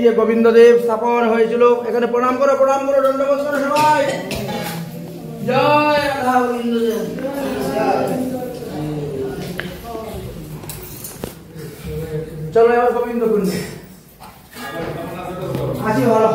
যে গোবিন্দদেব স্থাপন হয়েছিল। এখানে প্রণাম করো দণ্ডবোধ করো সবাই। জয় রাধা গোবিন্দদেব। চলো এবার গোবিন্দ কুণ্ডে আসি। ভালো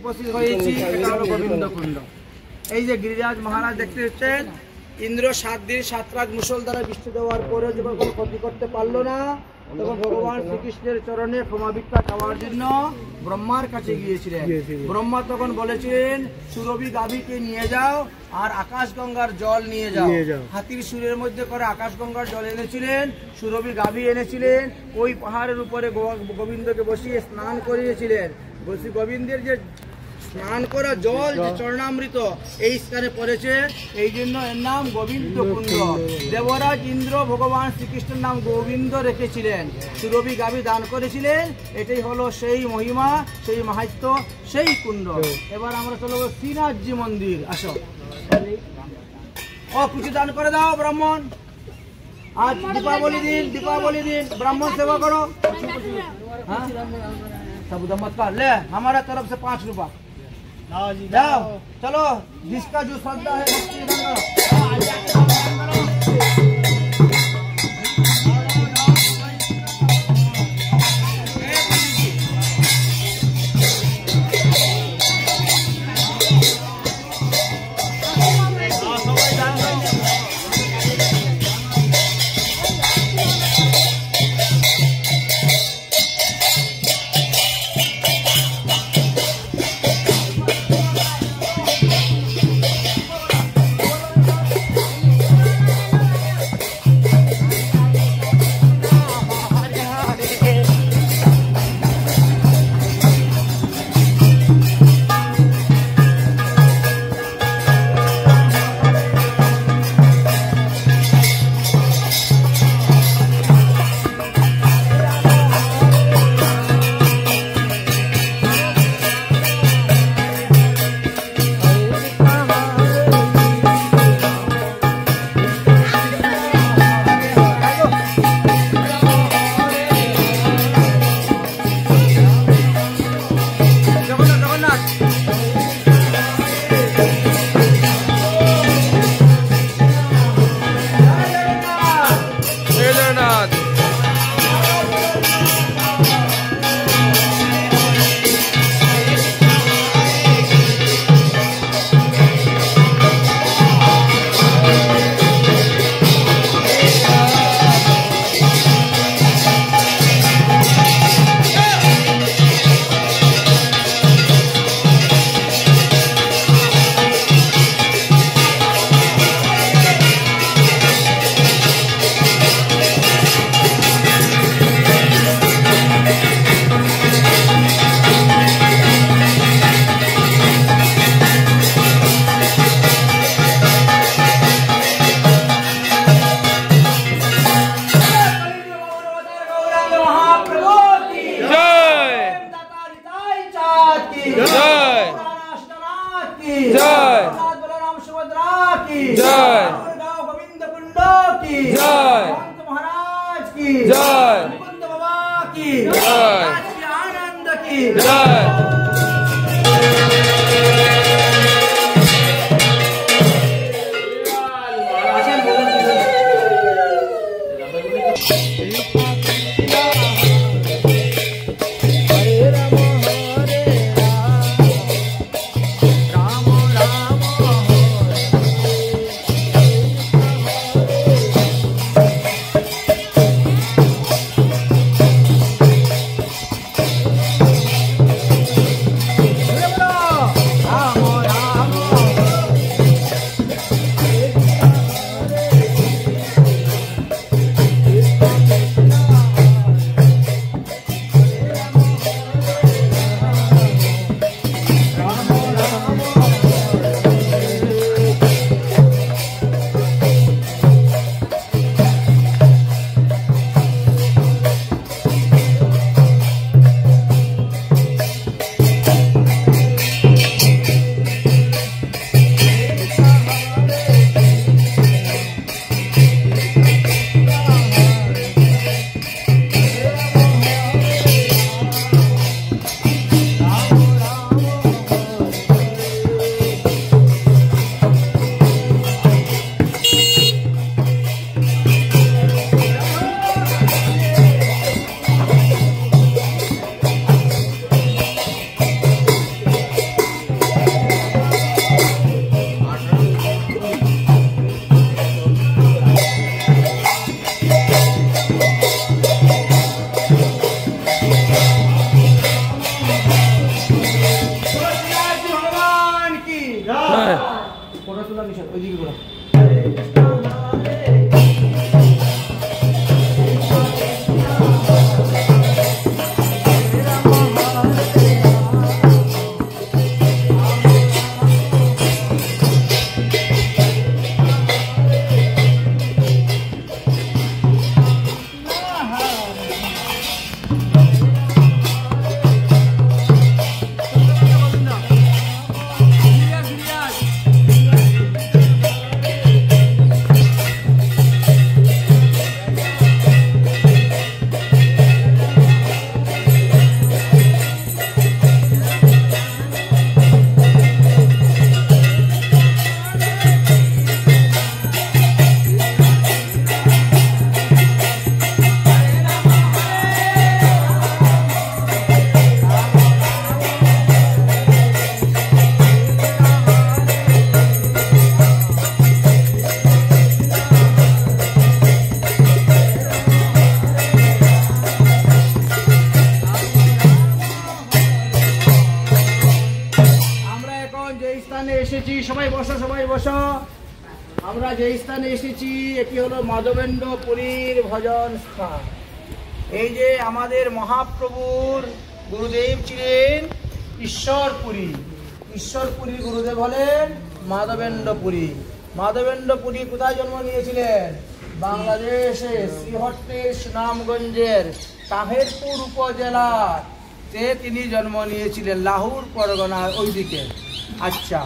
উপস্থিত হয়েছি। এটা হলো গোবিন্দ কুণ্ড। এই যে গিরিরাজ মহারাজ দেখতে হচ্ছেন, ইন্দ্র 7 দিন 7 রাত মুষলধারে বৃষ্টি দেওয়ার পরে যখন কোনো ক্ষতি করতে পারলো না, তখন ভগবান শ্রীকৃষ্ণের চরণে ক্ষমা ভিক্ষা চাওয়ার জন্য ব্রহ্মার কাছে গিয়েছিলেন। ব্রহ্মা তখন বলেছিলেন সুরভি গাভীকে নিয়ে যাও আর আকাশগঙ্গার জল নিয়ে যাও। হাতির সুরের মধ্যে করে আকাশগঙ্গার জল এনেছিলেন, সুরভি গাভী এনেছিলেন। ওই পাহাড়ের উপরে গোবিন্দকে বসিয়ে স্নান করিয়েছিলেন। গোবিন্দের যে স্নান করা জল যে চরণামৃত এই স্থানে পড়েছে, এই জন্য এর নাম গোবিন্দ কুণ্ড। দেবরাজ ইন্দ্র ভগবান শ্রীকৃষ্ণের নাম গোবিন্দ রেখেছিলেন, সুরভি গাভী দান করেছিলেন। এটাই হলো সেই মহিমা, সেই মাহাত্ম্য, সেই কুণ্ড। এবার আমরা চলব শ্রীনাথজি মন্দির। আসো কিছু দান করে দাও ব্রাহ্মণ। আজ দীপাবলি দিন ब्राह्मण सेवा करो। हाँ साबुदा मत कर ले, हमारा तरफ से 5 रुपया जाओ। चलो जिसका जो श्रद्धा है भक्ति करो। কি জয়। মুকুন্দ বাবা কি জয়। কাশী আনন্দ কি জয়। আসেন বলুন কি বলুন। হরে রাম হরে রাম রাম ভগবান কি জয়। ফটো তোলা নিষেধ ওইদিকে ঘোরা সবাই বসো সবাই বসো আমরা যে স্থানে এসেছি এটি হলো মাধবেন্দ্রপুরীর ভজন স্থান। এই যে আমাদের মহাপ্রভুর গুরুদেব ছিলেন ঈশ্বরপুরী। ঈশ্বরপুরী গুরুদেব হলেন মাধবেন্দ্রপুরী। মাধবেন্দ্রপুরী কোথায় জন্ম নিয়েছিলেন? বাংলাদেশে শ্রীহট্টের সুনামগঞ্জের তাহেরপুর উপজেলাতে তিনি জন্ম নিয়েছিলেন, লাহুর পরগনার ওইদিকে। আচ্ছা,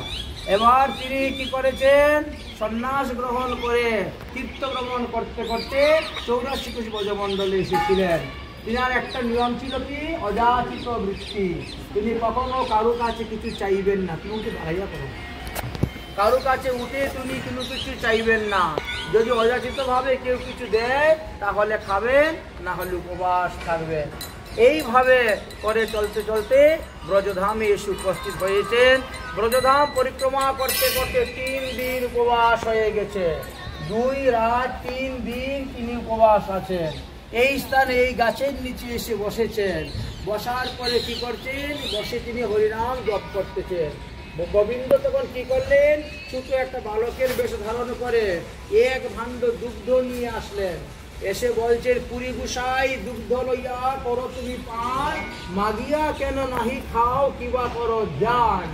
এবার তিনি কি করেছেন? সন্ন্যাস গ্রহণ করে তীর্থ ভ্রমণ করতে করতে 84 কোষ ব্রজমণ্ডলে এসেছিলেন। তিনার একটা নিয়ম ছিল কি? অযাচিত বৃত্তি। তিনি কখনো কারো কাছে কিছু চাইবেন না। তুমি উঠে দাঁড়াইয়া করো, কারো কাছে উঠে তুমি কোনো কিছু চাইবেন না। যদি অযাচিত ভাবে কেউ কিছু দেয় তাহলে খাবেন, না হলে উপবাস থাকবেন। এইভাবে করে চলতে চলতে ব্রজধামে এসে উপস্থিত হয়েছেন। ব্রজধাম পরিক্রমা করতে করতে 3 দিন উপবাস হয়ে গেছে। 2 রাত 3 দিন তিনি উপবাস আছেন। এই স্থানে এই গাছের নিচে এসে বসেছেন। বসার পরে কি করছেন? বসে তিনি হরিনাম জপ করতেছেন। গোবিন্দ তখন কি করলেন? ছোট একটা বালকের বেশ ধারণ করে 1 ভাণ্ড দুগ্ধ নিয়ে আসলেন। এসে বলছেন, পুরী গুসাই দুগ্ধ লইয়া করো তুমি পান, মাগিয়া কেন নাহি খাও, কিবা করো জান।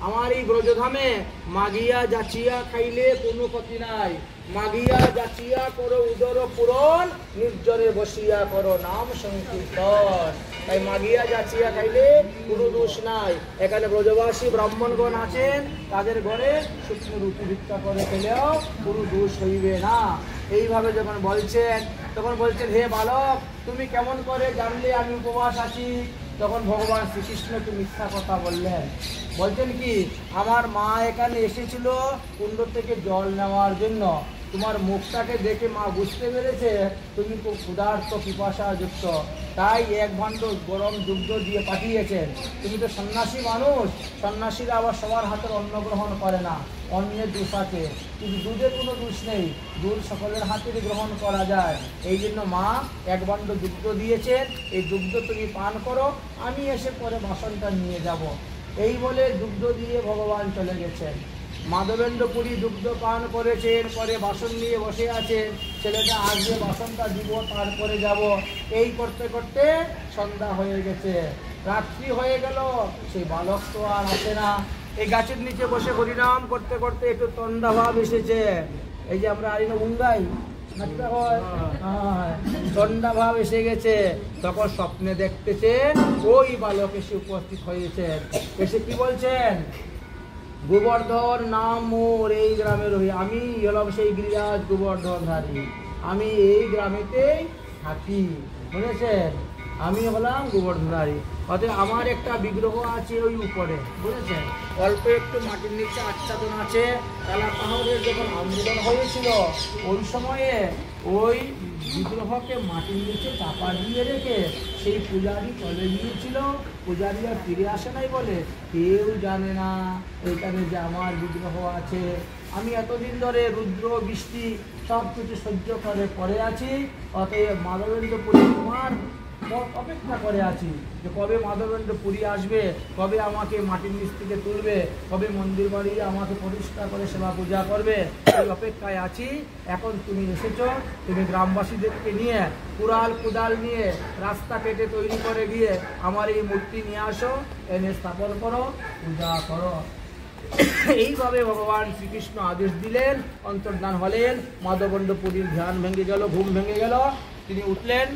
আমার এই ব্রজধামে মাগিয়া যাচিয়া খাইলে কোনো ক্ষতি নাই। মাগিয়া যাচিয়া করো উদর পূরণ, নির্জনে বসিয়া করো নাম সংকীর্তন। তাই মাগিয়া যাচিয়া খাইলে কোনো দোষ নাই। এখানে ব্রজবাসী ব্রাহ্মণগণ আছেন, তাদের ঘরে শুকনো রুটি ভিক্ষা করে খেলেও কোনো দোষ হইবে না। এইভাবে যখন বলছেন তখন বলছেন, হে বালক, তুমি কেমন করে জানলে আমি উপবাস আছি? তখন ভগবান শ্রীকৃষ্ণ একটু মিথ্যা কথা বললেন। বলছেন কি, আমার মা এখানে এসেছিল কুণ্ড থেকে জল নেওয়ার জন্য। তোমার মুখটাকে দেখে মা বুঝতে পেরেছে তুমি খুব ক্ষুধার্ত পিপাসাযুক্ত, তাই এক ভাণ্ড গরম দুগ্ধ দিয়ে পাঠিয়েছেন। তুমি তো সন্ন্যাসী মানুষ, সন্ন্যাসীরা আবার সবার হাতের অন্ন গ্রহণ করে না, অন্যের দোষ আছে, কিন্তু দুধের কোনো দোষ নেই, দুধ সকলের হাতেরই গ্রহণ করা যায়। এই জন্য মা এক ভাণ্ড দুগ্ধ দিয়েছেন, এই দুগ্ধ তুমি পান করো, আমি এসে পরে বাসনটা নিয়ে যাব। এই বলে দুগ্ধ দিয়ে ভগবান চলে গেছেন। মাধবেন্দ্র পুরী দুগ্ধ পান করেছেন, পরে বাসন নিয়ে বসে আছেন, ছেলেটা আসবে বাসনটা দিব তারপরে যাব। এই করতে করতে সন্ধ্যা হয়ে গেছে, রাত্রি হয়ে গেল, সেই বালক তো আর আসে না। এই গাছের নিচে বসে হরিনাম করতে করতে একটু তন্দ্রা ভাব এসেছে। এই যে আমরা আরিনা উঙ্গাই ঠান্ডা ভাব এসে গেছে। তখন স্বপ্নে দেখতেছেন ওই বালক এসে উপস্থিত হয়েছেন। এসে কি বলছেন, গোবর্ধন নাম মোর, এই গ্রামের আমি হলাম সেই গিরিরাজ গোবর্ধনধারী, আমি এই গ্রামেতেই থাকি, বুঝেছেন, আমি হলাম গোবর্ধনধারী। অতএব আমার একটা বিগ্রহ আছে ওই উপরে, বুঝেছেন, অল্প একটু মাটির নিচে আচ্ছাদন আছে। কালা পাহাড়ের যখন আন্দোলন হয়েছিল ওই সময়ে ওই বিগ্রহকে মাটির নিচে চাপা দিয়ে রেখে সেই পূজারী চলে গিয়েছিল। পূজারী আর ফিরে আসে নাই বলে কেউ জানে না এখানে যে আমার বিগ্রহ আছে। আমি এতদিন ধরে রুদ্র বৃষ্টি সব কিছু সহ্য করে পড়ে আছি। অতএব মাধবেন্দ্র পুরী তোমার অপেক্ষা করে আছি যে কবে মাধবেন্দ্র পুরী আসবে, কবে আমাকে মাটির নিচ থেকে তুলবে, কবে মন্দির বাড়ি আমাকে পরিষ্কার করে সেবা পূজা করবে, এই অপেক্ষায় আছি। এখন তুমি এসেছো, তুমি গ্রামবাসীদেরকে নিয়ে কুড়াল কুদাল নিয়ে রাস্তা কেটে তৈরি করে গিয়ে আমার এই মূর্তি নিয়ে আসো, এনে স্থাপন করো, পূজা করো। এইভাবে ভগবান শ্রীকৃষ্ণ আদেশ দিলেন, অন্তর্ধান হলেন। মাধবেন্দ্র পুরীর ধ্যান ভেঙে গেল, ঘুম ভেঙে গেল। তিনি উঠলেন,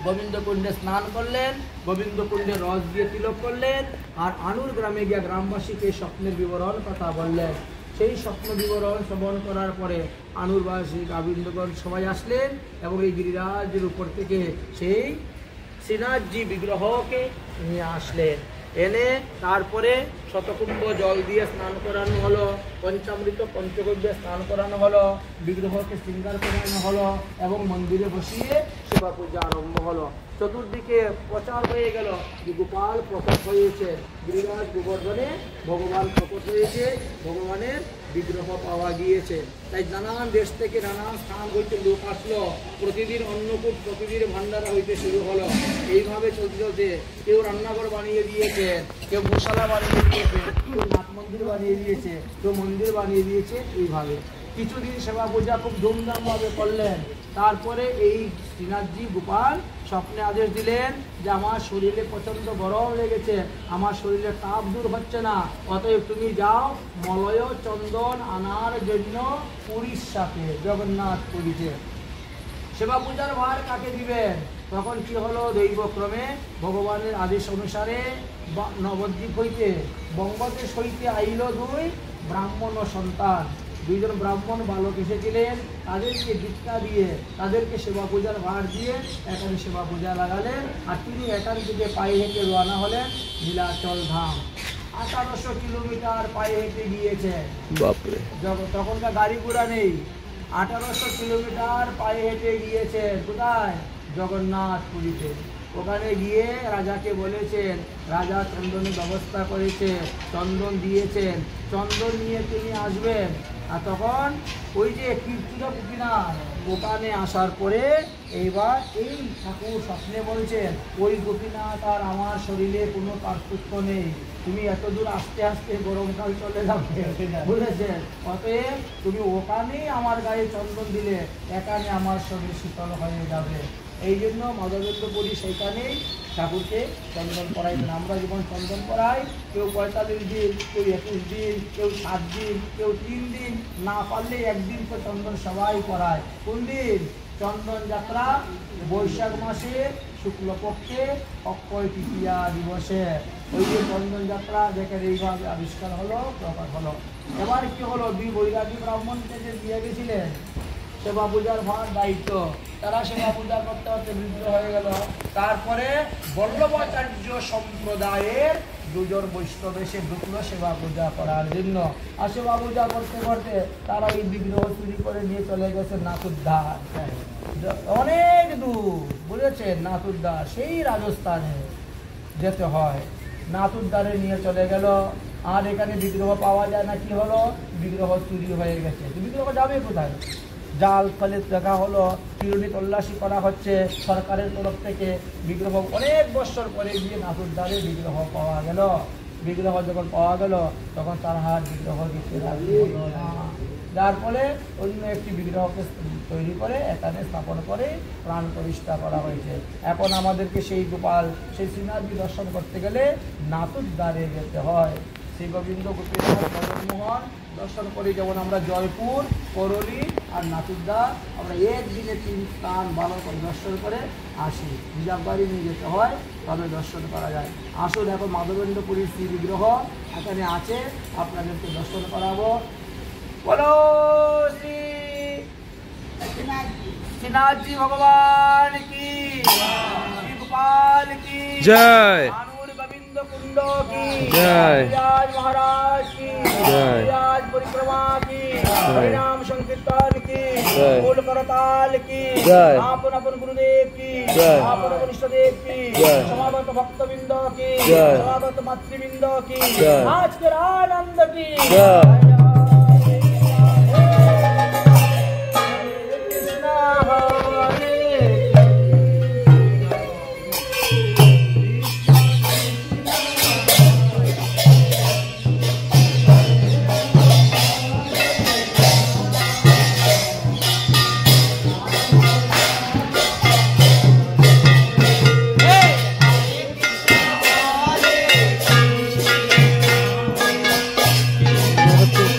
গোবিন্দকুণ্ডে স্নান করলেন, গোবিন্দকুণ্ডে রস দিয়ে তিলক করলেন, আর আনুর গ্রামে গিয়ে গ্রামবাসীকে স্বপ্নের বিবরণ কথা বললেন। সেই স্বপ্ন বিবরণ শ্রবণ করার পরে আনুরবাসী গোবিন্দগণ সবাই আসলেন এবং এই গিরিরাজের উপর থেকে সেই শ্রীনাথজি বিগ্রহকে নিয়ে আসলেন। এনে তারপরে শতকুম্ভ জল দিয়ে স্নান করানো হলো, পঞ্চামৃত পঞ্চগব্যে স্নান করানো হলো, বিগ্রহকে শৃঙ্গার করানো হলো এবং মন্দিরে বসিয়ে সেবা পূজা আরম্ভ হলো। চতুর্দিকে প্রচার হয়ে গেল যে গোপাল প্রকট হয়েছে, গিরিরাজ গোবর্ধনে ভগবান প্রকট হয়েছে, ভগবানের বিগ্রহ পাওয়া গিয়েছে। তাই নানান দেশ থেকে নানান স্থান হইতে লোক আসলো, প্রতিদিন অন্নকূট, প্রতিদিন ভান্ডারা হইতে শুরু হলো। এইভাবে চলতে চলতে কেউ রান্নাঘর বানিয়ে দিয়েছে, কেউ গোশালা বানিয়ে দিয়েছে, কেউ নাট মন্দির বানিয়ে দিয়েছে, কেউ মন্দির বানিয়ে দিয়েছে। এইভাবে কিছুদিন সেবা পূজা খুব ধুমধামভাবে করলেন। তারপরে এই শ্রীনাথজি গোপাল স্বপ্নে আদেশ দিলেন যে আমার শরীরে প্রচণ্ড গরম লেগেছে, আমার শরীরে তাপ দূর হচ্ছে না, অতএব তুমি যাও মলয় চন্দন আনার জন্য পুরীর সাথে জগন্নাথ পুরীতে। সেবা পূজার ভার কাকে দিবেন? তখন কি হলো, দৈবক্রমে ভগবানের আদেশ অনুসারে নবদ্বীপ হইতে বঙ্গদেশ হইতে আইল দুই ব্রাহ্মণ ও সন্তান। দুইজন ব্রাহ্মণ বালক এসেছিলেন, তাদেরকে দীক্ষা দিয়ে তাদেরকে সেবা পূজার ভার দিয়ে এখানে সেবা পূজা লাগালেন। আর তিনি এখান থেকে পায়ে হেঁটে রওনা হলেন নীলাচল ধাম। 1800 কিলোমিটার পায়ে হেঁটে গিয়েছে। তখনকার গাড়ি ঘোড়া নেই, 1800 কিলোমিটার পায়ে হেঁটে গিয়েছে। কোথায়? জগন্নাথ পুরীতে। ওখানে গিয়ে রাজাকে বলেছেন, রাজা চন্দনের ব্যবস্থা করেছে, চন্দন দিয়েছেন, চন্দন নিয়ে তিনি আসবেন। আর তখন ওই যে কীর্তিরা পুকিনা ওখানে আসার পরে এইবার এই ঠাকুর স্বপ্নে বলছেন, ওই গোপীনাথ আর আমার শরীরে কোনো পার্থক্য নেই, তুমি এত দূর আস্তে আস্তে গরমকাল চলে যাবে, বুঝেছেন, অতএব তুমি ওখানেই আমার গায়ে চন্দন দিলে এখানে আমার শরীর শীতল হয়ে যাবে। এই জন্য মাধবেন্দ্র পুরী সেইখানেই ঠাকুরকে চন্দন পরাইতেন। আমরা যেমন চন্দন পরাই, কেউ 45 দিন, কেউ 21 দিন, কেউ 7 দিন, কেউ 3 দিন, না পারলে একদিন তো চন্দন সবাই পরায়। কোন দিন? চন্দন যাত্রা বৈশাখ মাসে শুক্লপক্ষে অক্ষয় তৃতীয়া দিবসে। ওই যে চন্দন যাত্রা দেখেন এইভাবে আবিষ্কার হলো, প্রকাশ হলো। এবার কি হলো, দুই বৈরাগী ব্রাহ্মণকে যে দিয়ে গেছিলেন, সেবা পূজার ভার দায়িত্ব। তারা সেবা পূজা করতে করতে বৃদ্ধ হয়ে গেল। তারপরে বল্লভাচার্য সম্প্রদায়ের দুজন বৈষ্ণব এসে ঢুকলো সেবা পূজা করার জন্য। আর সেবা পূজা করতে করতে তারা এই বিগ্রহ চুরি করে নিয়ে চলে গেছে নাথুদ্ধার, অনেক দূর, বুঝেছেন? নাথুদ্ধার সেই রাজস্থানে যেতে হয়। নাথুদ্ধারে নিয়ে চলে গেল। আর এখানে বিগ্রহ পাওয়া যায় না, কি হলো? বিগ্রহ চুরি হয়ে গেছে। বিগ্রহ যাবে কোথায়? জাল ফলে দেখা হলো, চিরুনি তল্লাশি করা হচ্ছে সরকারের তরফ থেকে। বিগ্রহ অনেক বছর পরে গিয়ে নাথুদ্ধারে বিগ্রহ পাওয়া গেল। বিগ্রহ যখন পাওয়া গেল তখন তার হাত বিগ্রহ দিতে হলো না, যার ফলে অন্য একটি বিগ্রহকে তৈরি করে এখানে স্থাপন করে প্রাণ প্রতিষ্ঠা করা হয়েছে। এখন আমাদেরকে সেই গোপাল, সেই শ্রীনাথজি দর্শন করতে গেলে নাথুদ্ধারে যেতে হয়। শ্রী গোবিন্দ গোপীনাথ মদনমোহন দর্শন করি, যেমন আমরা জয়পুর, করলি আর নাথুদ্ধার আমরা একদিনে 3 স্থান ভালো করে দর্শন করে আসি। রিজার্ভ গাড়ি নিয়ে যেতে হয়, তবে দর্শন করা যায়। আসুন, এখন মাধবেন্দ্রপুরীর শ্রী বিগ্রহ এখানে আছে, আপনাদেরকে দর্শন করাবো। বলো শ্রী শ্রীনাথজি ভগবান কি, শ্রী গোপাল কি জয়, গোবিন্দ কুণ্ড কি জয়, गिरिराज महाराज की जय, गिरिराज परिक्रमा की हरिनाम संकीर्तन की जय, बोल करताल की जय, आपन अपन गुरुदेव की जय, आपन अपन इष्टदेव की जय, समागत भक्तवृंद की जय, समागत मातृवृंद की जय, आज के आनंद की जय। Thank you.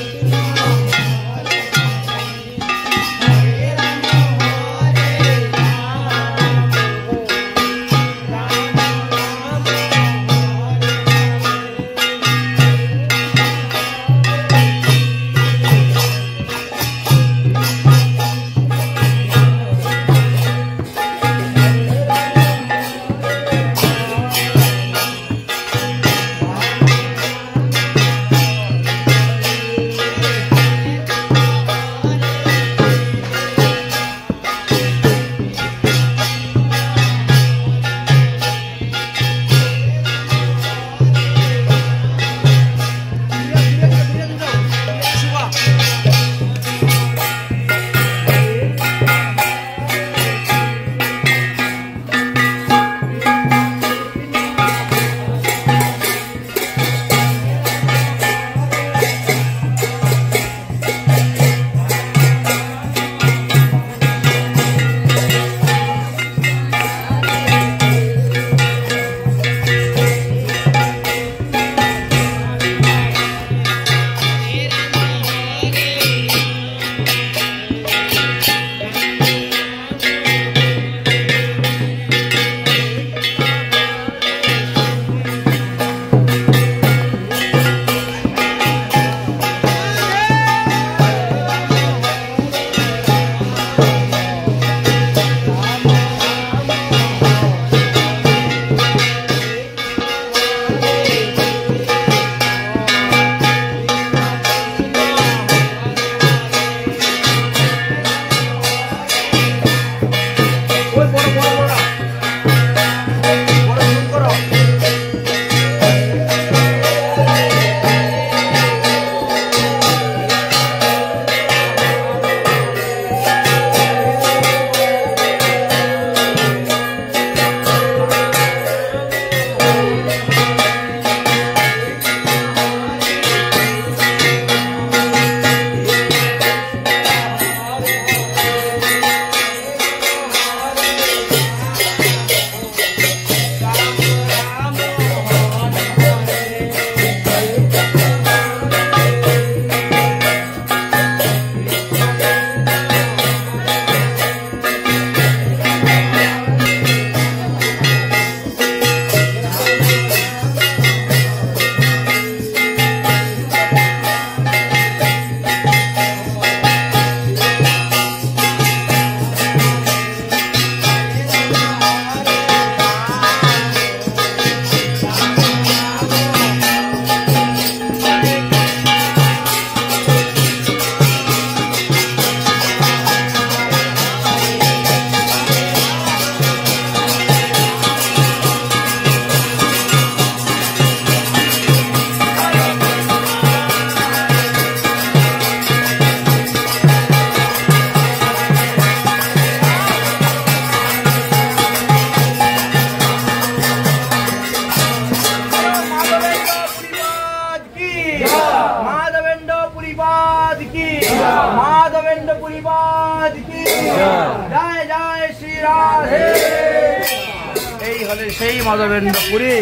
এই হলে সেই মাধবেন্দ্রপুরী,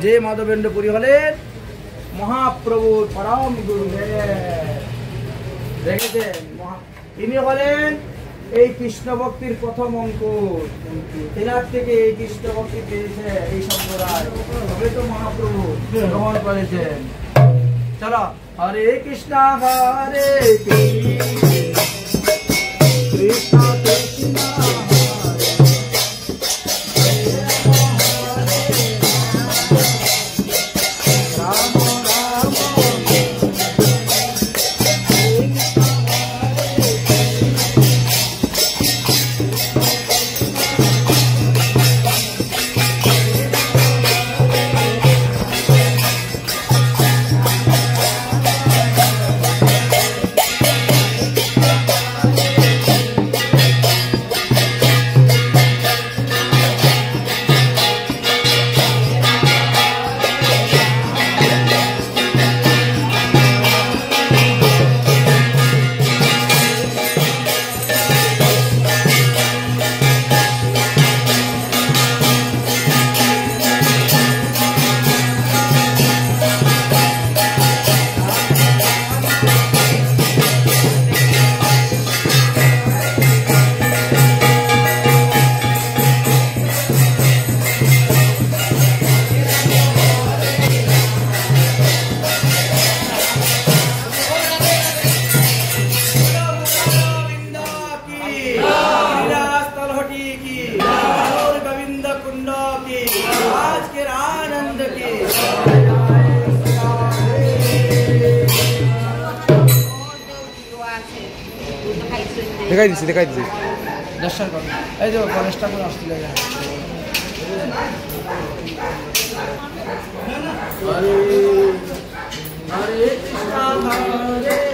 যে মাধবেন্দ্রপুরী হলেন মহাপ্রভুর পরম গুরু। দেখেছেন, ইনি হলেন এই কৃষ্ণ ভক্তির প্রথম অঙ্কুর। তেনার থেকে এই কৃষ্ণ ভক্তি পেয়েছে এই সম্প্রদায়, তবে তো মহাপ্রভু গ্রহণ করেছেন। চলো, হরে কৃষ্ণ হরে কৃষ্ণ কৃষ্ণ দেখাই দিচ্ছি দর্শন করুন। এই যে গণেশ ঠাকুর আসছিল, হরে কৃষ্ণ হরে